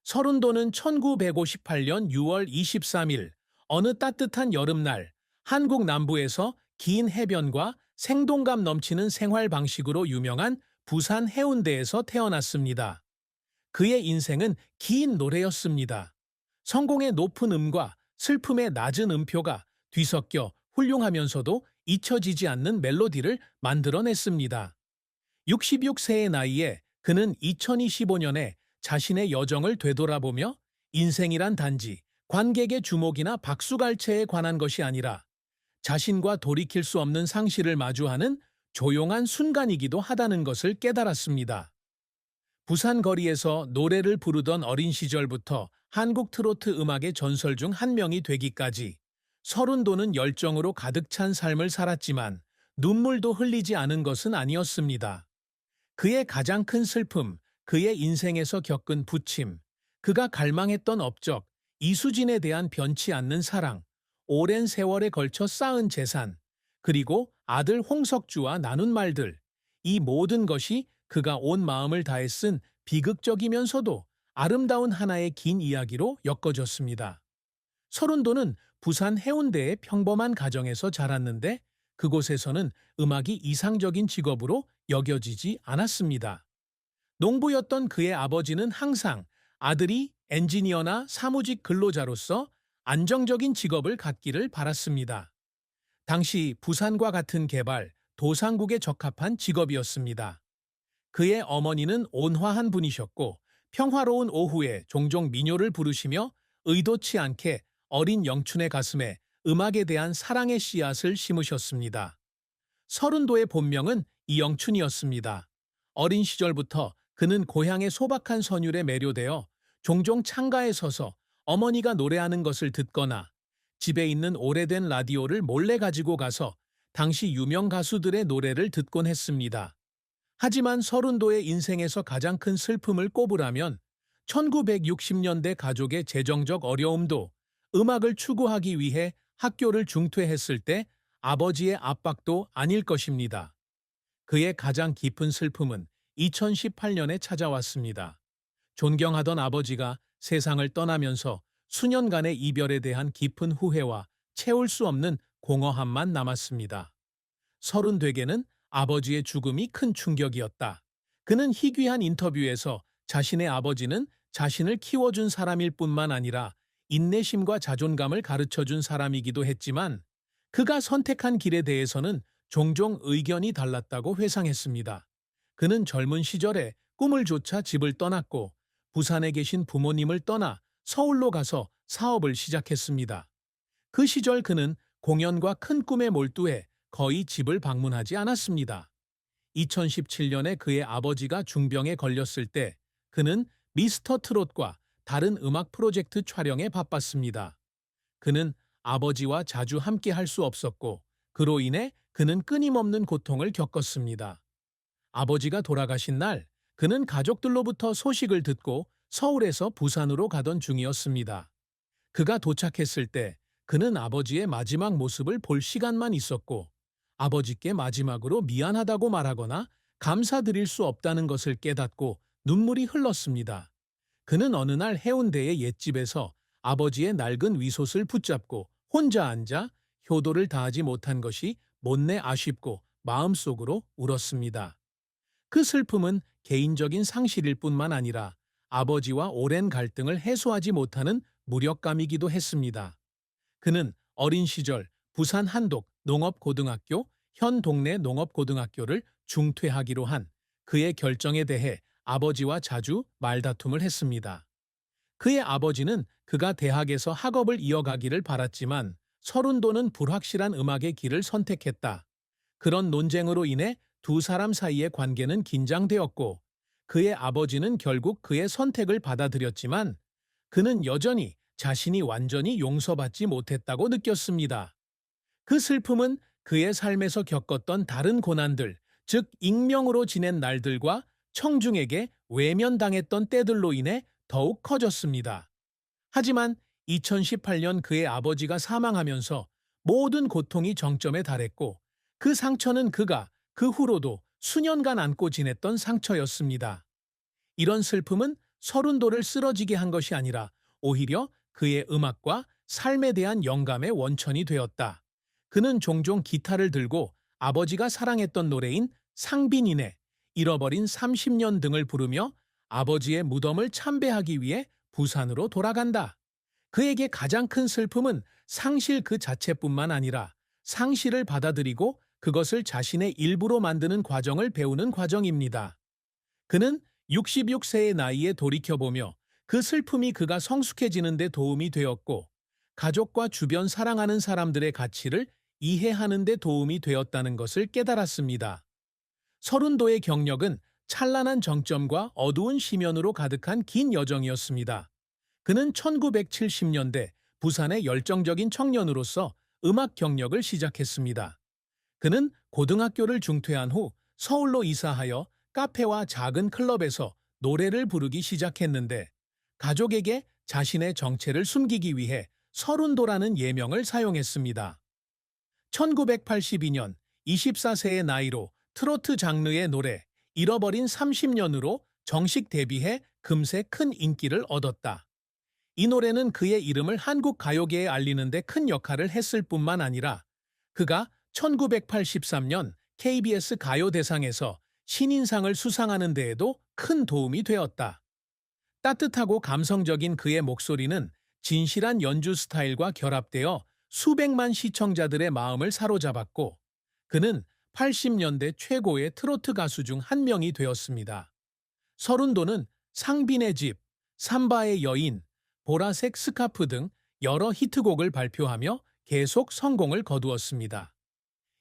서른도는 1958년 6월 23일 어느 따뜻한 여름날 한국 남부에서 긴 해변과 생동감 넘치는 생활 방식으로 유명한 부산 해운대에서 태어났습니다. 그의 인생은 긴 노래였습니다. 성공의 높은 음과 슬픔의 낮은 음표가 뒤섞여 훌륭하면서도 잊혀지지 않는 멜로디를 만들어냈습니다. 66세의 나이에 그는 2025년에 자신의 여정을 되돌아보며 인생이란 단지 관객의 주목이나 박수갈채에 관한 것이 아니라 자신과 돌이킬 수 없는 상실을 마주하는 조용한 순간이기도 하다는 것을 깨달았습니다. 부산 거리에서 노래를 부르던 어린 시절부터 한국 트로트 음악의 전설 중 한 명이 되기까지 서른도는 열정으로 가득 찬 삶을 살았지만 눈물도 흘리지 않은 것은 아니었습니다. 그의 가장 큰 슬픔, 그의 인생에서 겪은 부침, 그가 갈망했던 업적, 이수진에 대한 변치 않는 사랑, 오랜 세월에 걸쳐 쌓은 재산, 그리고 아들 홍석주와 나눈 말들, 이 모든 것이 그가 온 마음을 다해 쓴 비극적이면서도 아름다운 하나의 긴 이야기로 엮어졌습니다. 서른도는 부산 해운대의 평범한 가정에서 자랐는데 그곳에서는 음악이 이상적인 직업으로 여겨지지 않았습니다. 농부였던 그의 아버지는 항상 아들이 엔지니어나 사무직 근로자로서 안정적인 직업을 갖기를 바랐습니다. 당시 부산과 같은 개발, 도상국에 적합한 직업이었습니다. 그의 어머니는 온화한 분이셨고 평화로운 오후에 종종 민요를 부르시며 의도치 않게 어린 영춘의 가슴에 음악에 대한 사랑의 씨앗을 심으셨습니다. 서른도의 본명은 이영춘이었습니다. 어린 시절부터 그는 고향의 소박한 선율에 매료되어 종종 창가에 서서 어머니가 노래하는 것을 듣거나 집에 있는 오래된 라디오를 몰래 가지고 가서 당시 유명 가수들의 노래를 듣곤 했습니다. 하지만 서른도의 인생에서 가장 큰 슬픔을 꼽으라면 1960년대 가족의 재정적 어려움도 음악을 추구하기 위해 학교를 중퇴했을 때 아버지의 압박도 아닐 것입니다. 그의 가장 깊은 슬픔은 2018년에 찾아왔습니다. 존경하던 아버지가 세상을 떠나면서 수년간의 이별에 대한 깊은 후회와 채울 수 없는 공허함만 남았습니다. 서른되게는 아버지의 죽음이 큰 충격이었다. 그는 희귀한 인터뷰에서 자신의 아버지는 자신을 키워준 사람일 뿐만 아니라 인내심과 자존감을 가르쳐준 사람이기도 했지만 그가 선택한 길에 대해서는 종종 의견이 달랐다고 회상했습니다. 그는 젊은 시절에 꿈을 좇아 집을 떠났고 부산에 계신 부모님을 떠나 서울로 가서 사업을 시작했습니다. 그 시절 그는 공연과 큰 꿈에 몰두해 거의 집을 방문하지 않았습니다. 2017년에 그의 아버지가 중병에 걸렸을 때 그는 미스터 트롯과 다른 음악 프로젝트 촬영에 바빴습니다. 그는 아버지와 자주 함께 할 수 없었고 그로 인해 그는 끊임없는 고통을 겪었습니다. 아버지가 돌아가신 날 그는 가족들로부터 소식을 듣고 서울에서 부산으로 가던 중이었습니다. 그가 도착했을 때 그는 아버지의 마지막 모습을 볼 시간만 있었고 아버지께 마지막으로 미안하다고 말하거나 감사드릴 수 없다는 것을 깨닫고 눈물이 흘렀습니다. 그는 어느 날 해운대의 옛집에서 아버지의 낡은 위솥을 붙잡고 혼자 앉아 효도를 다하지 못한 것이 못내 아쉽고 마음속으로 울었습니다. 그 슬픔은 개인적인 상실일 뿐만 아니라 아버지와 오랜 갈등을 해소하지 못하는 무력감이기도 했습니다. 그는 어린 시절 부산 한독 농업고등학교, 현 동래 농업고등학교를 중퇴하기로 한 그의 결정에 대해 아버지와 자주 말다툼을 했습니다. 그의 아버지는 그가 대학에서 학업을 이어가기를 바랐지만 서른도는 불확실한 음악의 길을 선택했다. 그런 논쟁으로 인해 두 사람 사이의 관계는 긴장되었고 그의 아버지는 결국 그의 선택을 받아들였지만 그는 여전히 자신이 완전히 용서받지 못했다고 느꼈습니다. 그 슬픔은 그의 삶에서 겪었던 다른 고난들, 즉 익명으로 지낸 날들과 청중에게 외면당했던 때들로 인해 더욱 커졌습니다. 하지만 2018년 그의 아버지가 사망하면서 모든 고통이 정점에 달했고 그 상처는 그가 그 후로도 수년간 안고 지냈던 상처였습니다. 이런 슬픔은 서른도를 쓰러지게 한 것이 아니라 오히려 그의 음악과 삶에 대한 영감의 원천이 되었다. 그는 종종 기타를 들고 아버지가 사랑했던 노래인 상빈이네, 잃어버린 30년 등을 부르며 아버지의 무덤을 참배하기 위해 부산으로 돌아간다. 그에게 가장 큰 슬픔은 상실 그 자체뿐만 아니라 상실을 받아들이고 그것을 자신의 일부로 만드는 과정을 배우는 과정입니다. 그는 66세의 나이에 돌이켜보며 그 슬픔이 그가 성숙해지는 데 도움이 되었고 가족과 주변 사랑하는 사람들의 가치를 이해하는 데 도움이 되었다는 것을 깨달았습니다. 서른도의 경력은 찬란한 정점과 어두운 시면으로 가득한 긴 여정이었습니다. 그는 1970년대 부산의 열정적인 청년으로서 음악 경력을 시작했습니다. 그는 고등학교를 중퇴한 후 서울로 이사하여 카페와 작은 클럽에서 노래를 부르기 시작했는데 가족에게 자신의 정체를 숨기기 위해 서른도라는 예명을 사용했습니다. 1982년 24세의 나이로 트로트 장르의 노래 잃어버린 30년으로 정식 데뷔해 금세 큰 인기를 얻었다. 이 노래는 그의 이름을 한국 가요계에 알리는 데 큰 역할을 했을 뿐만 아니라 그가 1983년 KBS 가요대상에서 신인상을 수상하는 데에도 큰 도움이 되었다. 따뜻하고 감성적인 그의 목소리는 진실한 연주 스타일과 결합되어 수백만 시청자들의 마음을 사로잡았고 그는 80년대 최고의 트로트 가수 중 한 명이 되었습니다. 서른도는 상빈의 집, 삼바의 여인, 보라색 스카프 등 여러 히트곡을 발표하며 계속 성공을 거두었습니다.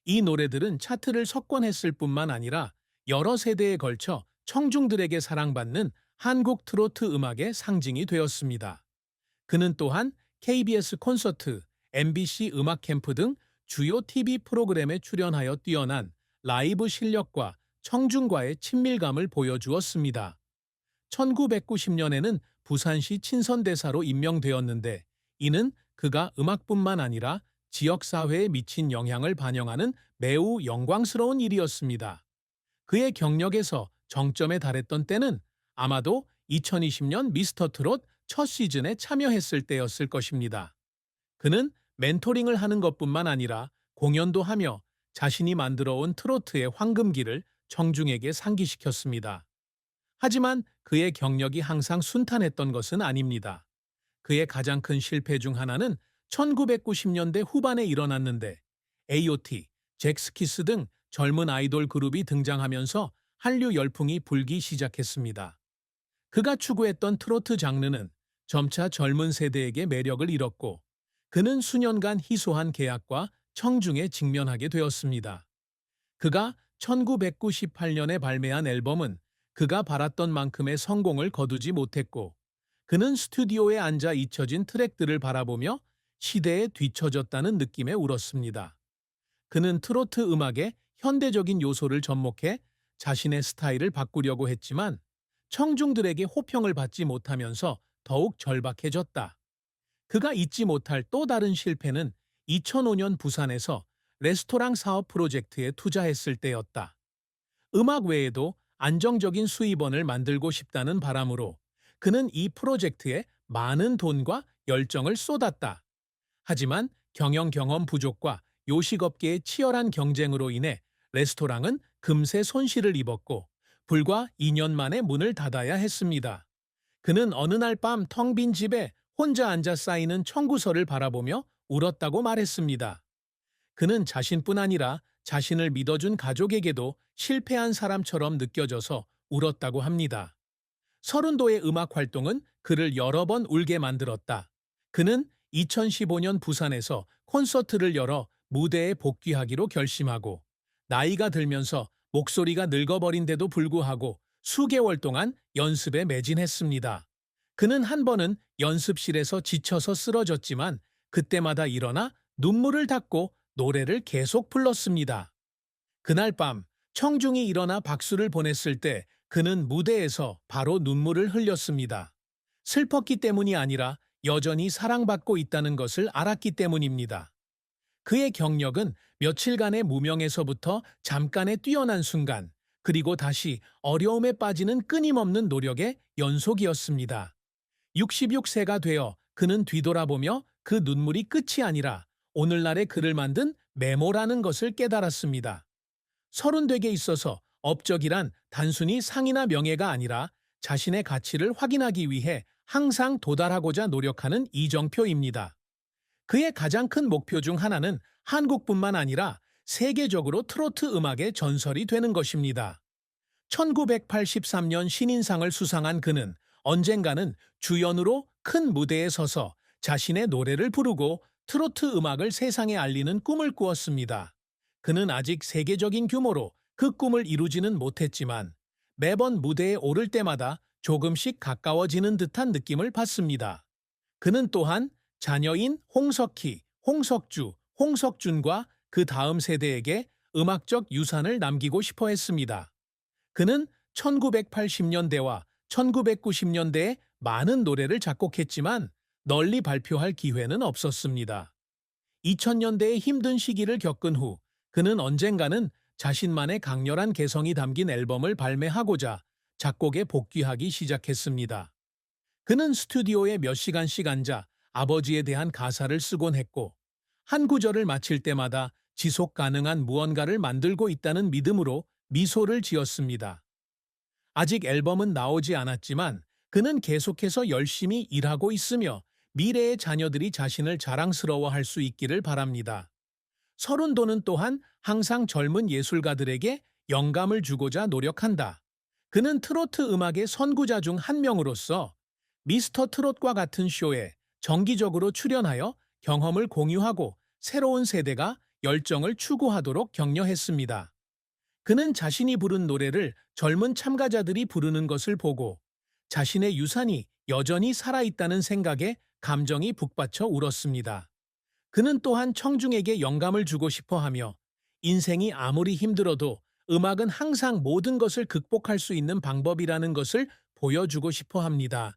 이 노래들은 차트를 석권했을 뿐만 아니라 여러 세대에 걸쳐 청중들에게 사랑받는 한국 트로트 음악의 상징이 되었습니다. 그는 또한 KBS 콘서트, MBC 음악 캠프 등 주요 TV 프로그램에 출연하여 뛰어난 라이브 실력과 청중과의 친밀감을 보여주었습니다. 1990년에는 부산시 친선대사로 임명되었는데 이는 그가 음악뿐만 아니라 지역사회에 미친 영향을 반영하는 매우 영광스러운 일이었습니다. 그의 경력에서 정점에 달했던 때는 아마도 2020년 미스터 트롯 첫 시즌에 참여했을 때였을 것입니다. 그는 멘토링을 하는 것뿐만 아니라 공연도 하며 자신이 만들어온 트로트의 황금기를 청중에게 상기시켰습니다. 하지만 그의 경력이 항상 순탄했던 것은 아닙니다. 그의 가장 큰 실패 중 하나는 1990년대 후반에 일어났는데 AOT, 잭스키스 등 젊은 아이돌 그룹이 등장하면서 한류 열풍이 불기 시작했습니다. 그가 추구했던 트로트 장르는 점차 젊은 세대에게 매력을 잃었고 그는 수년간 희소한 계약과 청중에 직면하게 되었습니다. 그가 1998년에 발매한 앨범은 그가 바랐던 만큼의 성공을 거두지 못했고 그는 스튜디오에 앉아 잊혀진 트랙들을 바라보며 시대에 뒤처졌다는 느낌에 울었습니다. 그는 트로트 음악의 현대적인 요소를 접목해 자신의 스타일을 바꾸려고 했지만 청중들에게 호평을 받지 못하면서 더욱 절박해졌다. 그가 잊지 못할 또 다른 실패는 2005년 부산에서 레스토랑 사업 프로젝트에 투자했을 때였다. 음악 외에도 안정적인 수입원을 만들고 싶다는 바람으로 그는 이 프로젝트에 많은 돈과 열정을 쏟았다. 하지만 경영 경험 부족과 요식업계의 치열한 경쟁으로 인해 레스토랑은 금세 손실을 입었고 불과 2년 만에 문을 닫아야 했습니다. 그는 어느 날 밤 텅 빈 집에 혼자 앉아 쌓이는 청구서를 바라보며 울었다고 말했습니다. 그는 자신뿐 아니라 자신을 믿어준 가족에게도 실패한 사람처럼 느껴져서 울었다고 합니다. 서른도의 음악 활동은 그를 여러 번 울게 만들었다. 그는 2015년 부산에서 콘서트를 열어 무대에 복귀하기로 결심하고 나이가 들면서 목소리가 늙어버린데도 불구하고 수개월 동안 연습에 매진했습니다. 그는 한 번은 연습실에서 지쳐서 쓰러졌지만 그때마다 일어나 눈물을 닦고 노래를 계속 불렀습니다. 그날 밤 청중이 일어나 박수를 보냈을 때 그는 무대에서 바로 눈물을 흘렸습니다. 슬펐기 때문이 아니라 여전히 사랑받고 있다는 것을 알았기 때문입니다. 그의 경력은 며칠간의 무명에서부터 잠깐의 뛰어난 순간, 그리고 다시 어려움에 빠지는 끊임없는 노력의 연속이었습니다. 66세가 되어 그는 뒤돌아보며 그 눈물이 끝이 아니라 오늘날의 그를 만든 메모라는 것을 깨달았습니다. 서른되게 있어서 업적이란 단순히 상이나 명예가 아니라 자신의 가치를 확인하기 위해 항상 도달하고자 노력하는 이정표입니다. 그의 가장 큰 목표 중 하나는 한국뿐만 아니라 세계적으로 트로트 음악의 전설이 되는 것입니다. 1983년 신인상을 수상한 그는 언젠가는 주연으로 큰 무대에 서서 자신의 노래를 부르고 트로트 음악을 세상에 알리는 꿈을 꾸었습니다. 그는 아직 세계적인 규모로 그 꿈을 이루지는 못했지만 매번 무대에 오를 때마다 조금씩 가까워지는 듯한 느낌을 받습니다. 그는 또한 자녀인 홍석희, 홍석주, 홍석준과 그 다음 세대에게 음악적 유산을 남기고 싶어 했습니다. 그는 1980년대와 1990년대에 많은 노래를 작곡했지만 널리 발표할 기회는 없었습니다. 2000년대의 힘든 시기를 겪은 후 그는 언젠가는 자신만의 강렬한 개성이 담긴 앨범을 발매하고자 작곡에 복귀하기 시작했습니다. 그는 스튜디오에 몇 시간씩 앉아 아버지에 대한 가사를 쓰곤 했고 한 구절을 마칠 때마다 지속 가능한 무언가를 만들고 있다는 믿음으로 미소를 지었습니다. 아직 앨범은 나오지 않았지만 그는 계속해서 열심히 일하고 있으며 미래의 자녀들이 자신을 자랑스러워할 수 있기를 바랍니다. 서른도는 또한 항상 젊은 예술가들에게 영감을 주고자 노력한다. 그는 트로트 음악의 선구자 중 한 명으로서 미스터 트롯과 같은 쇼에 정기적으로 출연하여 경험을 공유하고 새로운 세대가 열정을 추구하도록 격려했습니다. 그는 자신이 부른 노래를 젊은 참가자들이 부르는 것을 보고 자신의 유산이 여전히 살아있다는 생각에 감정이 북받쳐 울었습니다. 그는 또한 청중에게 영감을 주고 싶어 하며 인생이 아무리 힘들어도 음악은 항상 모든 것을 극복할 수 있는 방법이라는 것을 보여주고 싶어 합니다.